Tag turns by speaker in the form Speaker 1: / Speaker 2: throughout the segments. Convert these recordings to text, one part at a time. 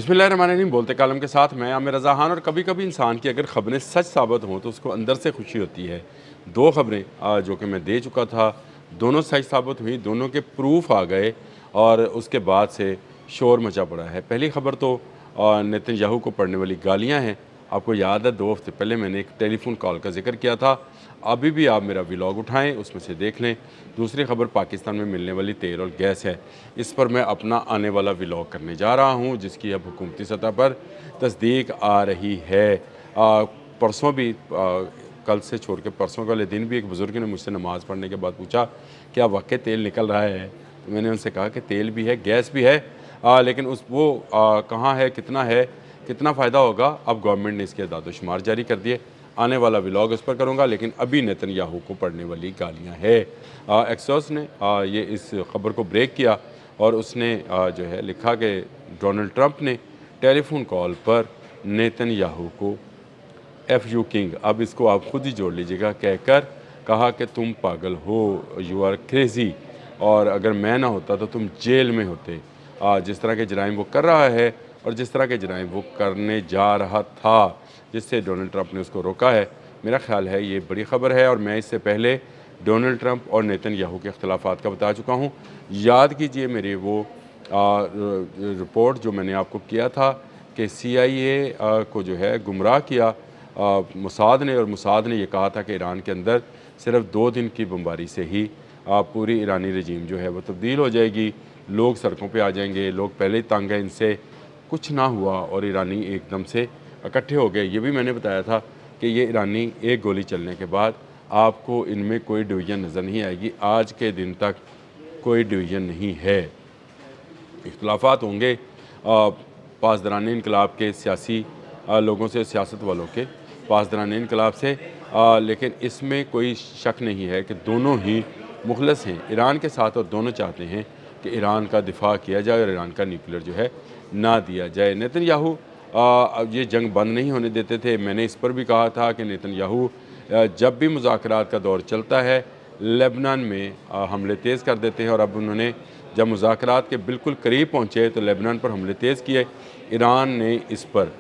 Speaker 1: बिस्मिल्लाहिर्रहमानिर्रहीम। बोलते कालम के साथ मैं आमिर रज़ा खान। और कभी कभी इंसान की अगर ख़बरें सच साबित हों तो उसको अंदर से खुशी होती है। दो ख़बरें जो कि मैं दे चुका था, दोनों सच साबित हुई, दोनों के प्रूफ आ गए और उसके बाद से शोर मचा पड़ा है। पहली ख़बर तो नेतन्याहू को पड़ने वाली गालियाँ हैं। आपको याद है 2 हफ़्ते पहले मैंने एक टेलीफ़ोन कॉल का ज़िक्र किया था। अभी भी आप मेरा व्लॉग उठाएँ, उसमें से देख लें। दूसरी ख़बर पाकिस्तान में मिलने वाली तेल और गैस है। इस पर मैं अपना आने वाला व्लॉग करने जा रहा हूँ, जिसकी अब हुकूमती सतह पर तस्दीक आ रही है। परसों भी कल से छोड़ के परसों वाले दिन भी एक बुज़ुर्ग ने मुझसे नमाज़ पढ़ने के बाद पूछा, क्या वाक़ई तेल निकल रहा है? तो मैंने उनसे कहा कि तेल भी है, गैस भी है, लेकिन कहाँ है, कितना फ़ायदा होगा। अब गवर्नमेंट ने इसके दादोशुमार जारी कर दिए। आने वाला व्लॉग उस पर करूँगा, लेकिन अभी नेतन्याहू को पड़ने वाली गालियाँ है। एक्सोस ने ये इस ख़बर को ब्रेक किया और उसने जो है लिखा कि डोनाल्ड ट्रंप ने टेलीफोन कॉल पर नेतन्याहू को FU किंग, अब इसको आप खुद ही जोड़ लीजिएगा, कहकर कहा कि तुम पागल हो, यू आर क्रेज़ी, और अगर मैं ना होता तो तुम जेल में होते। जिस तरह के जराइम वो कर रहा है और जिस तरह के जराइम वो करने जा रहा था, जिससे डोनाल्ड ट्रंप ने उसको रोका है, मेरा ख़्याल है ये बड़ी ख़बर है। और मैं इससे पहले डोनाल्ड ट्रंप और नेतन्याहू के अख्तिलाफ़ात का बता चुका हूँ। याद कीजिए मेरी वो रिपोर्ट जो मैंने आपको किया था कि CIA को जो है गुमराह किया मोसाद ने, और मोसाद ने ये कहा था कि ईरान के अंदर सिर्फ 2 दिन की बमबारी से ही पूरी ईरानी रजीम जो है वो तब्दील हो जाएगी, लोग सड़कों पे आ जाएंगे, लोग पहले ही तंग हैं इनसे। कुछ ना हुआ और ईरानी एकदम से इकट्ठे हो गए। ये भी मैंने बताया था कि ये ईरानी एक गोली चलने के बाद आपको इनमें कोई डिवीज़न नज़र नहीं आएगी। आज के दिन तक कोई डिवीज़न नहीं है। इख्तिलाफ़ात होंगे पासदारान इनकलाब के सियासी लोगों से, सियासत वालों के पासदारान इनकलाब से, लेकिन इसमें कोई शक नहीं है कि दोनों ही मुखलस हैं ईरान के साथ, और दोनों चाहते हैं कि ईरान का दिफा किया जाए और ईरान का न्यूक्लियर जो है ना दिया जाए। नेतन्याहू अब ये जंग बंद नहीं होने देते थे। मैंने इस पर भी कहा था कि नेतन्याहू जब भी मुज़ाकरात का दौर चलता है लेबनान में हमले तेज़ कर देते हैं, और अब उन्होंने जब मुज़ाकरात के बिल्कुल करीब पहुँचे तो लेबनान पर हमले तेज़ किए। ईरान ने इस पर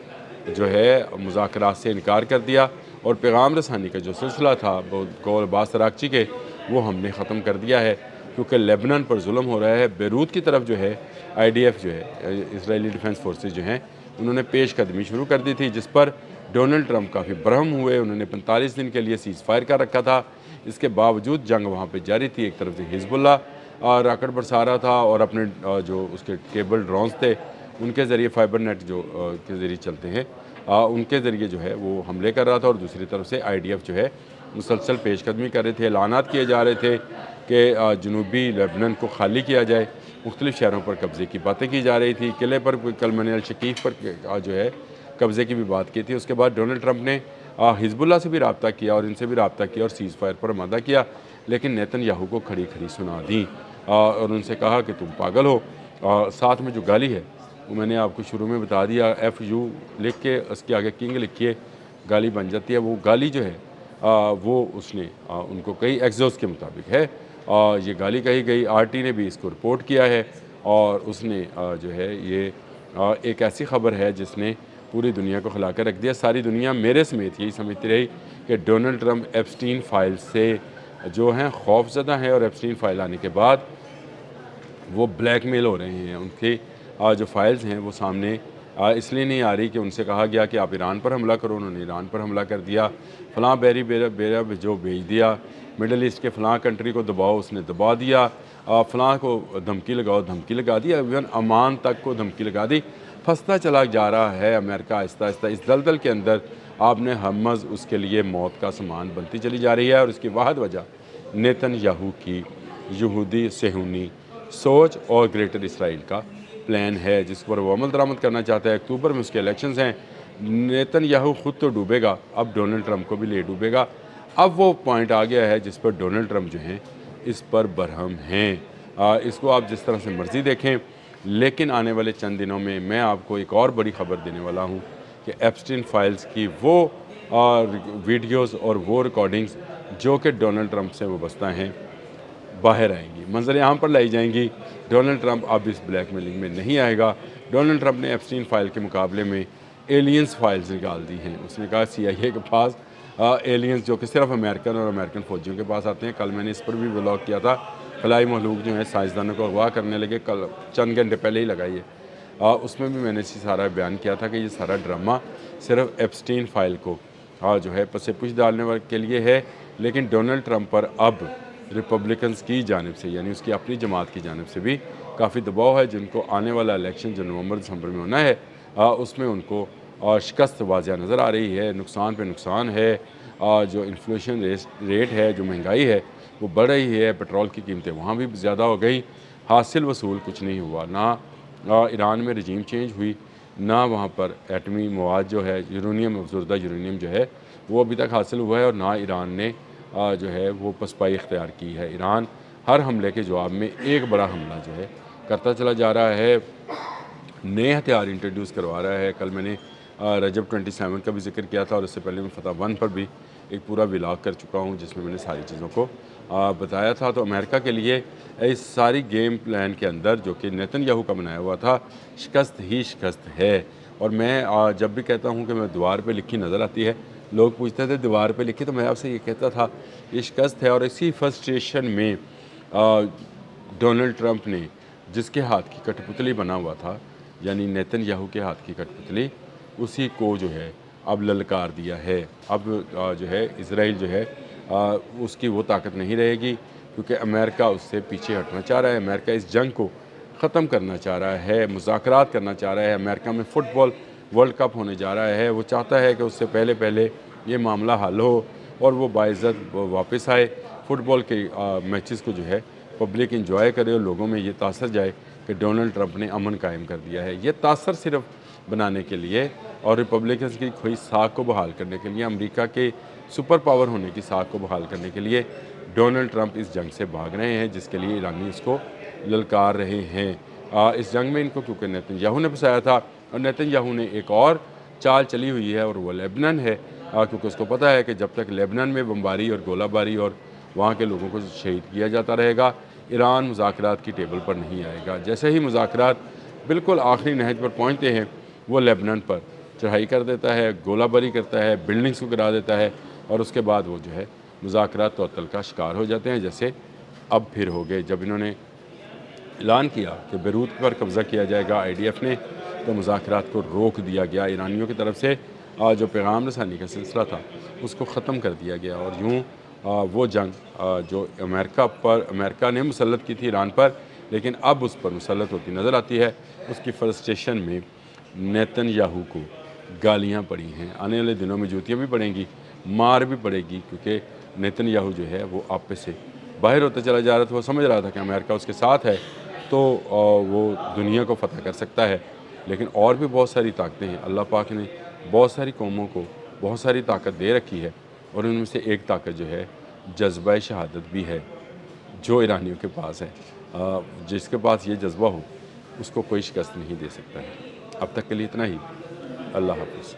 Speaker 1: जो है मुज़ाकरात से इनकार कर दिया और पैगाम रसानी का जो सिलसिला था गोल अब्बास अराग़ची के, वो हमने ख़त्म कर दिया है, क्योंकि लेबनान पर जुल्म हो रहा है। बेरूत की तरफ जो है IDF जो है, इसराइली डिफेंस फोर्सेस जो हैं, उन्होंने पेशकदमी शुरू कर दी थी, जिस पर डोनाल्ड ट्रंप काफ़ी बरहम हुए। उन्होंने 45 दिन के लिए सीज़ फायर कर रखा था। इसके बावजूद जंग वहाँ पर जारी थी। एक तरफ से हिजबुल्लाह रॉकेट बरसा रहा था और अपने जो उसके केबल ड्रोन्स थे उनके ज़रिए, फाइबर नेट जो के ज़रिए चलते हैं, उनके ज़रिए जो है वो हमले कर रहा था। और दूसरी तरफ से IDF जो है मुसलसल पेशकदमी कर रहे थे। ऐलानात किए जा रहे थे कि जनूबी लेबनान को खाली किया जाए। मुख्तलिफ़ शहरों पर कब्ज़े की बातें की जा रही थी। किले पर कल मैंने अल-शकीफ़ पर जो है कब्ज़े की भी बात की थी। उसके बाद डोनाल्ड ट्रंप ने हिजबुल्लाह से भी रब्ता किया और इनसे भी रब्ता किया और सीज़ फायर पर आमादा किया, लेकिन नेतन्याहू को खड़ी खड़ी सुना दी और उनसे कहा कि तुम पागल हो। साथ में जो गाली है वो मैंने आपको शुरू में बता दिया, FU लिख के उसके आगे किंग लिखिए, गाली बन जाती है। वो गाली जो है वो उसने उनको कई एग्जोस के मुताबिक है, ये गाली कही गई। RT ने भी इसको रिपोर्ट किया है और उसने जो है ये एक ऐसी ख़बर है जिसने पूरी दुनिया को खिला कर रख दिया। सारी दुनिया मेरे समेत यही समझती रही कि डोनाल्ड ट्रंप एप्स्टीन फ़ाइल से जो हैं खौफज़दा हैं, और एप्स्टीन फ़ाइल आने के बाद वो ब्लैकमेल हो रहे हैं। उनके जो फाइल्स हैं वो सामने इसलिए नहीं आ रही कि उनसे कहा गया कि आप ईरान पर हमला करो, उन्होंने ईरान पर हमला कर दिया। फ़लाँ बेरी बेरा जो भेज दिया, मिडल ईस्ट के फ़लाँ कंट्री को दबाओ, उसने दबा दिया। फ़लाँ को धमकी लगाओ, धमकी लगा दी। इवन अमान तक को धमकी लगा दी। फंसता चला जा रहा है अमेरिका आहिस्ता आहिस्ता इस दलदल के अंदर। आपने हमज़ उसके लिए मौत का सामान बनती चली जा रही है, और इसकी वाहिद वजह नेतन्याहू की यहूदी सेहूनी सोच और ग्रेटर इसराइल का प्लान है, जिस पर वो अमल दरामद करना चाहता है। अक्टूबर में उसके इलेक्शंस हैं। नेतन्याहू खुद तो डूबेगा, अब डोनाल्ड ट्रंप को भी ले डूबेगा। अब वो पॉइंट आ गया है जिस पर डोनाल्ड ट्रंप जो हैं इस पर बरहम हैं। इसको आप जिस तरह से मर्ज़ी देखें, लेकिन आने वाले चंद दिनों में मैं आपको एक और बड़ी ख़बर देने वाला हूँ कि एप्स्टीन फाइल्स की वो वीडियोज़ और वो रिकॉर्डिंग्स जो कि डोनाल्ड ट्रंप से वाबस्ता हैं बाहर आएंगी, मंजर आम पर लाई जाएंगी। डोनाल्ड ट्रंप अब इस ब्लैकमेलिंग में नहीं आएगा। ڈونلڈ ٹرمپ نے ایپسٹین فائل کے مقابلے میں ایلینز فائلز نکال دی ہیں۔ اس نے کہا CIA کے پاس ایلینز جو کہ صرف امریکن اور امریکن فوجیوں کے پاس آتے ہیں۔ کل میں نے اس پر بھی ولاگ کیا تھا، خلائی مخلوق جو ہیں سائنسدانوں کو اغوا کرنے لگے، کل چند گھنٹے پہلے ہی لگائی ہے۔ اس میں بھی میں نے سارا بیان کیا تھا کہ یہ سارا ڈرامہ صرف ایپسٹین فائل کو جو ہے پس پش ڈالنے کے لیے ہے، لیکن ڈونلڈ ٹرمپ پر اب ریپبلکنز کی جانب سے، یعنی اس کی اپنی جماعت کی جانب سے بھی کافی دباؤ ہے، جن کو آنے والا الیکشن جو نومبر دسمبر میں ہونا ہے اس میں ان کو شکست واضح نظر آ رہی ہے، نقصان پہ نقصان ہے، جو انفلیشن ریٹ ہے، جو مہنگائی ہے وہ بڑھ رہی ہے، پیٹرول کی قیمتیں وہاں بھی زیادہ ہو گئی، حاصل وصول کچھ نہیں ہوا، نہ ایران میں رجیم چینج ہوئی، نہ وہاں پر ایٹمی مواد جو ہے یورینیم، افزودہ یورینیم جو ہے وہ ابھی تک حاصل ہوا ہے، اور نہ ایران نے جو ہے وہ پسپائی اختیار کی ہے۔ ایران ہر حملے کے جواب میں ایک بڑا حملہ جو ہے کرتا چلا جا رہا ہے، نئے ہتھیار انٹروڈیوس کروا رہا ہے۔ کل میں نے رجب 27 کا بھی ذکر کیا تھا، اور اس سے پہلے میں فتح 1 پر بھی ایک پورا ولاگ کر چکا ہوں جس میں نے ساری چیزوں کو بتایا تھا۔ تو امریکہ کے لیے اس ساری گیم پلان کے اندر جو کہ نیتن یاہو کا بنایا ہوا تھا، شکست ہی شکست ہے۔ اور میں جب بھی کہتا ہوں کہ میں دیوار پہ لکھی نظر آتی ہے، لوگ پوچھتے تھے دیوار پہ لکھی، تو میں آپ سے یہ کہتا تھا یہ شکست ہے۔ اور اسی فرسٹریشن میں ڈونلڈ ٹرمپ نے جس کے ہاتھ کی کٹ پتلی بنا ہوا تھا، یعنی نیتن یاہو کے ہاتھ کی کٹ پتلی، اسی کو جو ہے اب للکار دیا ہے۔ اب جو ہے اسرائیل جو ہے اس کی وہ طاقت نہیں رہے گی، کیونکہ امریکہ اس سے پیچھے ہٹنا چاہ رہا ہے۔ امریکہ اس جنگ کو ختم کرنا چاہ رہا ہے، مذاکرات کرنا چاہ رہا ہے۔ امریکہ میں فٹ بال ورلڈ کپ ہونے جا رہا ہے، وہ چاہتا ہے کہ اس سے پہلے یہ معاملہ حل ہو اور وہ باعزت واپس آئے، فٹ بال کے میچز کو جو ہے پبلک انجوائے کرے، اور لوگوں میں یہ تاثر جائے کہ ڈونلڈ ٹرمپ نے امن قائم کر دیا ہے۔ یہ تاثر صرف بنانے کے لیے اور ریپبلکنز کی کھوئی ساکھ کو بحال کرنے کے لیے، امریکہ کے سپر پاور ہونے کی ساکھ کو بحال کرنے کے لیے ڈونلڈ ٹرمپ اس جنگ سے بھاگ رہے ہیں، جس کے لیے ایرانی اس کو للکار رہے ہیں۔ اس جنگ میں ان کو کیونکہ نیتن یاہو نے پھنسایا تھا، اور نیتن یاہو نے ایک اور چال چلی ہوئی ہے، اور وہ لیبنان ہے، کیونکہ اس کو پتہ ہے کہ جب تک لیبنان میں بمباری اور گولہ باری اور وہاں کے لوگوں کو شہید کیا جاتا رہے گا، ایران مذاکرات کی ٹیبل پر نہیں آئے گا۔ جیسے ہی مذاکرات بالکل آخری نہج پر پہنچتے ہیں، وہ لیبنان پر چڑھائی کر دیتا ہے، گولہ باری کرتا ہے، بلڈنگز کو گرا دیتا ہے، اور اس کے بعد وہ جو ہے مذاکرات تعطل کا شکار ہو جاتے ہیں، جیسے اب پھر ہو گئے۔ جب انہوں نے اعلان کیا کہ بیروت پر قبضہ کیا جائے گا IDF نے، تو مذاکرات کو روک دیا گیا ایرانیوں کی طرف سے، جو پیغام رسانی کا سلسلہ تھا اس کو ختم کر دیا گیا، اور یوں وہ جنگ جو امریکہ نے مسلط کی تھی ایران پر، لیکن اب اس پر مسلط ہوتی نظر آتی ہے، اس کی فرسٹریشن میں نیتن یاہو کو گالیاں پڑی ہیں۔ آنے والے دنوں میں جوتیاں بھی پڑیں گی، مار بھی پڑے گی، کیونکہ نیتن یاہو جو ہے وہ آپے سے باہر ہوتا چلا جا رہا تھا۔ وہ سمجھ رہا تھا کہ امریکہ اس کے ساتھ ہے تو وہ دنیا کو فتح کر سکتا ہے، لیکن اور بھی بہت ساری طاقتیں ہیں۔ اللہ پاک نے بہت ساری قوموں کو بہت ساری طاقت دے رکھی ہے، اور ان میں سے ایک طاقت جو ہے جذبہ شہادت بھی ہے، جو ایرانیوں کے پاس ہے۔ جس کے پاس یہ جذبہ ہو اس کو کوئی شکست نہیں دے سکتا ہے۔ اب تک کے لیے اتنا ہی۔ اللہ حافظ۔